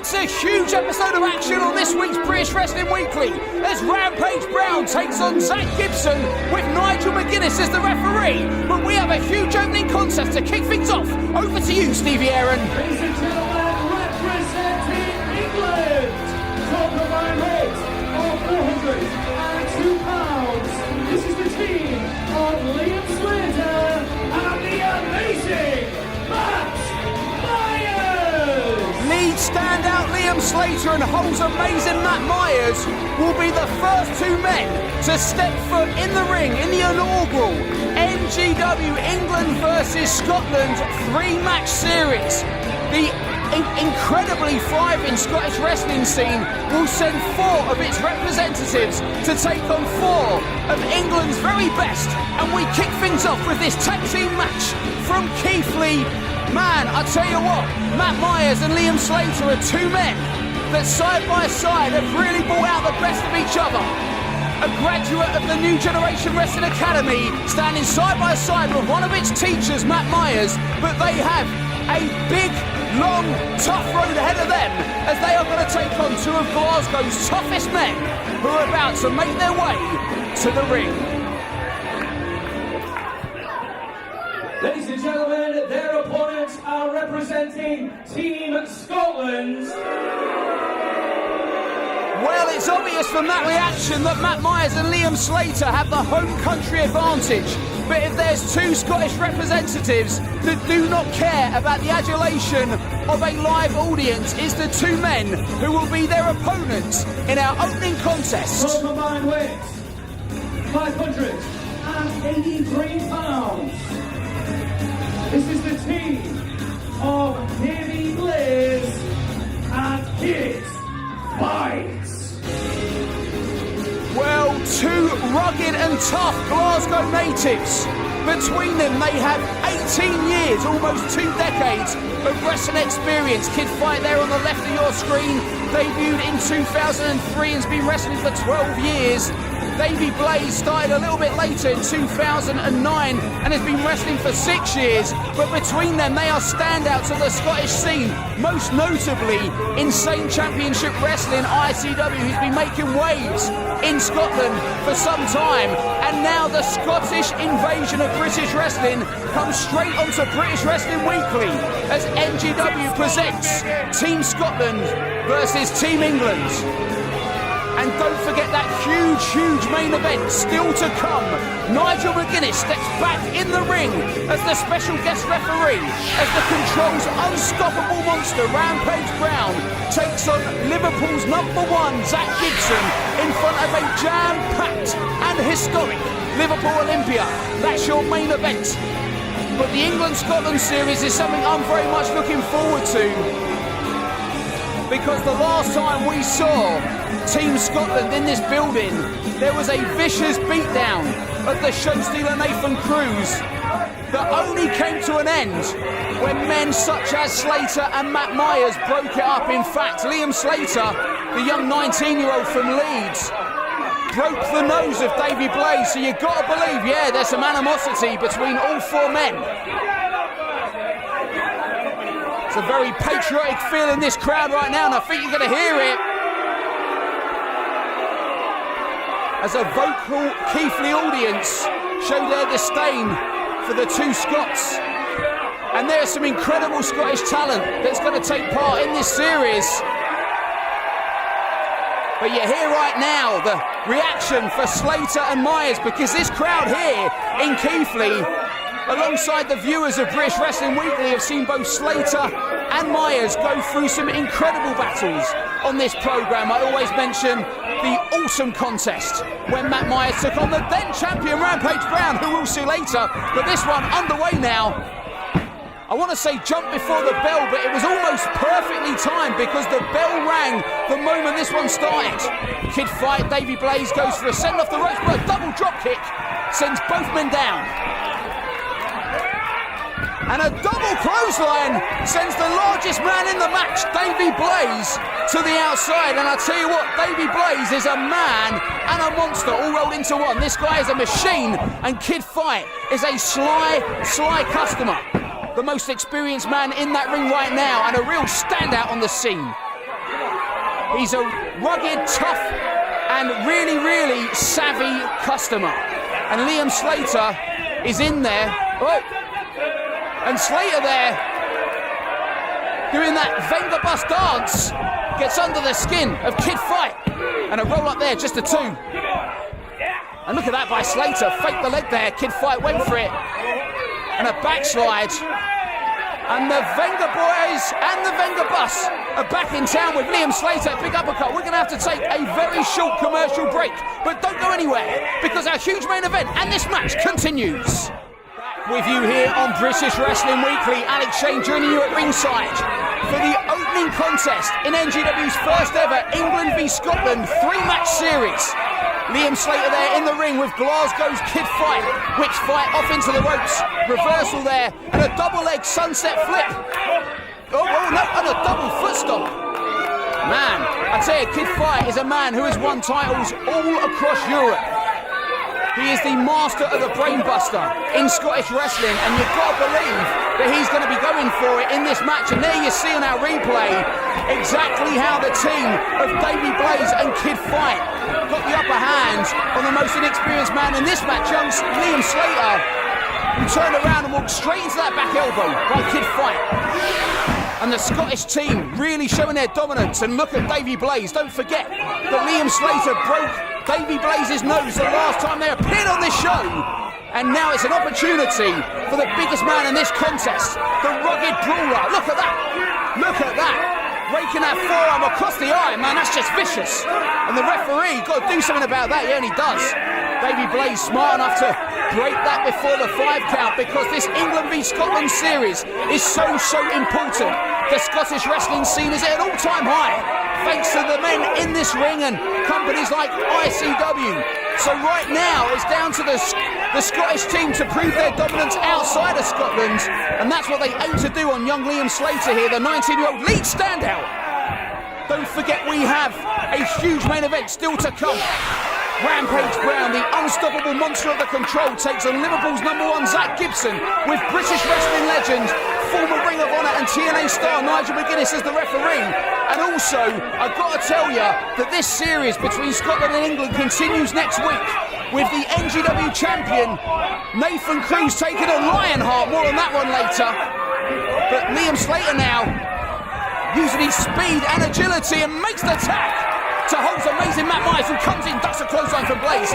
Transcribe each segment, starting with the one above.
It's a huge episode of action on this week's British Wrestling Weekly as Rampage Brown takes on Zach Gibson with Nigel McGuinness as the referee. But we have a huge opening contest to kick things off. Over to you, Stevie Aaron. Ladies and gentlemen, representing England, top of my weight of 402 pounds. This is the team of Liam Slater and the amazing Matt Myers. Lead standout Liam Slater and Hull's amazing Matt Myers will be the first two men to step foot in the ring in the inaugural NGW England versus Scotland three-match series. The incredibly thriving Scottish wrestling scene will send four of its representatives to take on four of England's very best, and we kick things off with this tag team match from Keighley. Man, I tell you what, Matt Myers and Liam Slater are two men that side by side have really brought out the best of each other. A graduate of the New Generation Wrestling Academy, standing side by side with one of its teachers, Matt Myers, but they have a big, long, tough road ahead of them as they are going to take on two of Glasgow's toughest men who are about to make their way to the ring. Ladies and gentlemen, their opponents are representing Team Scotland. Well, it's obvious from that reaction that Matt Myers and Liam Slater have the home country advantage. But if there's two Scottish representatives that do not care about the adulation of a live audience, it's the two men who will be their opponents in our opening contest. Total combined weight, 583 pounds. This is the team of Davey Blaze and Kid Fights. Well, two rugged and tough Glasgow natives. Between them, they have 18 years, almost 2 decades of wrestling experience. Kid Fight there on the left of your screen, debuted in 2003 and has been wrestling for 12 years. Davey Blaze started a little bit later in 2009 and has been wrestling for 6 years. But between them, they are standouts of the Scottish scene, most notably Insane Championship Wrestling, ICW, who's been making waves in Scotland for some time. And now the Scottish invasion of British wrestling comes straight onto British Wrestling Weekly as NGW presents Team Scotland versus Team England. And don't forget that huge main event still to come. Nigel McGuinness steps back in the ring as the special guest referee as the Control's unstoppable monster Rampage Brown takes on Liverpool's #1 Zach Gibson in front of a jam-packed and historic Liverpool Olympia. That's your main event. But the England-Scotland series is something I'm very much looking forward to, because the last time we saw Team Scotland in this building, there was a vicious beatdown of the show stealer Nathan Cruz that only came to an end when men such as Slater and Matt Myers broke it up. In fact, Liam Slater, the young 19-year-old from Leeds, broke the nose of Davey Blaze. So you've got to believe, yeah, there's some animosity between all four men. It's a very patriotic feel in this crowd right now, and I think you're going to hear it as a vocal Keighley audience show their disdain for the two Scots. And there's some incredible Scottish talent that's going to take part in this series. But you hear right now the reaction for Slater and Myers, because this crowd here in Keighley, alongside the viewers of British Wrestling Weekly, have seen both Slater and Myers go through some incredible battles on this programme. I always mention the awesome contest when Matt Myers took on the then champion Rampage Brown, who we'll see later. But this one underway now. I want to say jump before the bell, but it was almost perfectly timed because the bell rang the moment this one started. Kid Fight, Davey Blaze goes for a send off the ropes, but a double drop kick sends both men down. And a double clothesline sends the largest man in the match, Davey Blaze, to the outside. And I tell you what, Davey Blaze is a man and a monster all rolled into one. This guy is a machine, and Kid Fight is a sly customer. The most experienced man in that ring right now, and a real standout on the scene. He's a rugged, tough, and really, really savvy customer. And Liam Slater is in there. Oh, and Slater there doing that Venga bus dance, gets under the skin of Kid Fight, and a roll up there, just a 2. And look at that by Slater, faked the leg there, Kid Fight went for it, and a backslide. And the Venga boys and the Venga bus are back in town with Liam Slater, big uppercut. We're going to have to take a very short commercial break, but don't go anywhere, because our huge main event and this match continues. With you here on British Wrestling Weekly, Alex Shane joining you at ringside for the opening contest in NGW's first ever England v Scotland 3-match series. Liam Slater there in the ring with Glasgow's Kid Fight, which fight off into the ropes, reversal there, and a double leg sunset flip. Oh no, and a double foot stomp. Man, I tell you, Kid Fight is a man who has won titles all across Europe. He is the master of the brainbuster in Scottish wrestling, and you've got to believe that he's going to be going for it in this match. And there you see on our replay exactly how the team of Davey Blaze and Kid Fight got the upper hand on the most inexperienced man in this match, young Liam Slater, who turned around and walked straight into that back elbow by Kid Fight. And the Scottish team really showing their dominance. And look at Davey Blaze. Don't forget that Liam Slater broke Davey Blaze's nose the last time they appeared on this show. And now it's an opportunity for the biggest man in this contest, the rugged brawler. Look at that. Look at that. Raking that forearm across the eye, man, that's just vicious. And the referee got to do something about that. Yeah, and he does. Davey Blaze smart enough to break that before the 5 count, because this England v Scotland series is so important. The Scottish wrestling scene is at an all-time high, thanks to the men in this ring and companies like ICW. So right now it's down to the Scottish team to prove their dominance outside of Scotland, and that's what they aim to do on young Liam Slater here, the 19-year-old lead standout. Don't forget we have a huge main event still to come. Rampage Brown, the unstoppable monster of the control, takes on Liverpool's #1 Zach Gibson, with British wrestling legend, former Ring of Honor and TNA star Nigel McGuinness as the referee. And also, I've got to tell you that this series between Scotland and England continues next week, with the NGW champion Nathan Cruz taking on Lionheart. More on that one later. But Liam Slater now using his speed and agility and makes the tag to Holt's amazing Matt Myers, who comes in, ducks a clothesline from Blaze.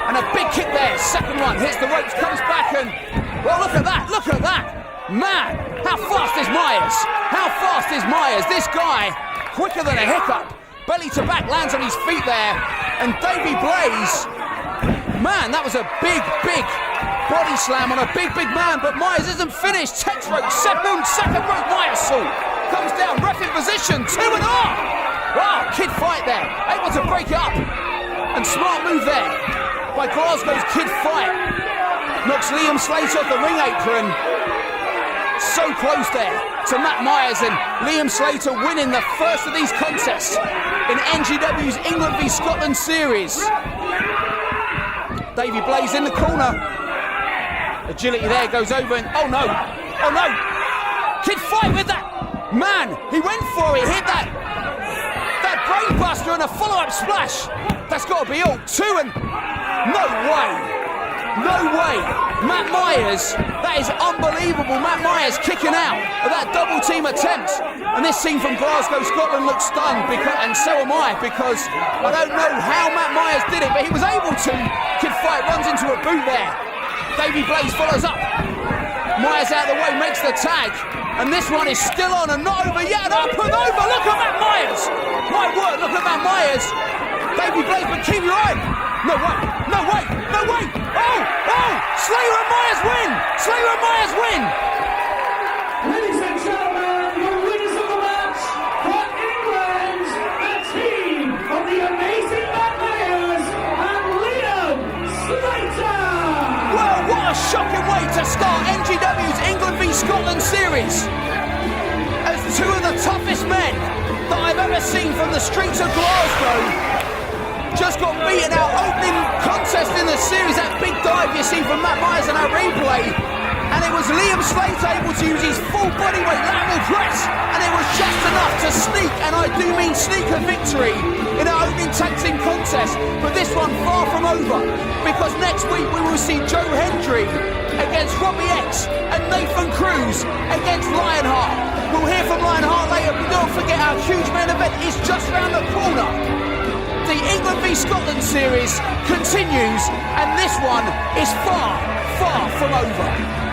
And a big kick there, second one, hits the ropes, comes back, and, well, look at that, look at that. Man, how fast is Myers? How fast is Myers? This guy, quicker than a hiccup. Belly to back, lands on his feet there. And Davey Blaze, man, that was a big body slam on a big man, but Myers isn't finished. Tex rope, second rope, Myers saw. Comes down, ref in position, 2 and a half. Wow, Kid Fight there, able to break it up. And smart move there by Glasgow's Kid Fight. Knocks Liam Slater off the ring apron. So close there to Matt Myers, and Liam Slater winning the first of these contests in NGW's England v Scotland series. Davey Blaze in the corner. Agility there, goes over and oh no. Kid Fight with that. Man, he went for it, hit that brainbuster and a follow-up splash. That's got to be all. 2 and no way. Matt Myers, that is unbelievable. Matt Myers kicking out of that double team attempt. And this team from Glasgow, Scotland looks stunned, and so am I, because I don't know how Matt Myers did it, but he was able to. Kid Fight runs into a boot there. Davey Blaze follows up. Myers out of the way, makes the tag. And this one is still on and not over yet. Up and over. Look at Matt Myers. My word, look at Matt Myers. Davey Blaze, but keep your eye. No way. Oh! Slater and Myers win. Ladies and gentlemen, the winners of the match for England, the team of the amazing Matt Myers and Liam Slater. Well, what a shocking way to start NGW's England v Scotland series, as 2 of the toughest men that I've ever seen from the streets of Glasgow just got beaten out opening contest in the series. That big dive you see from Matt Myers in our replay, and it was Liam Slater able to use his full bodyweight lateral press, and it was just enough to to sneak, and I do mean sneak, a victory in our opening tag team contest. But this one far from over, because next week we will see Joe Hendry against Robbie X and Nathan Cruz against Lionheart. We'll hear from Lionheart later, but don't forget our huge main event is just around the corner. The England v Scotland series continues, and this one is far, far from over.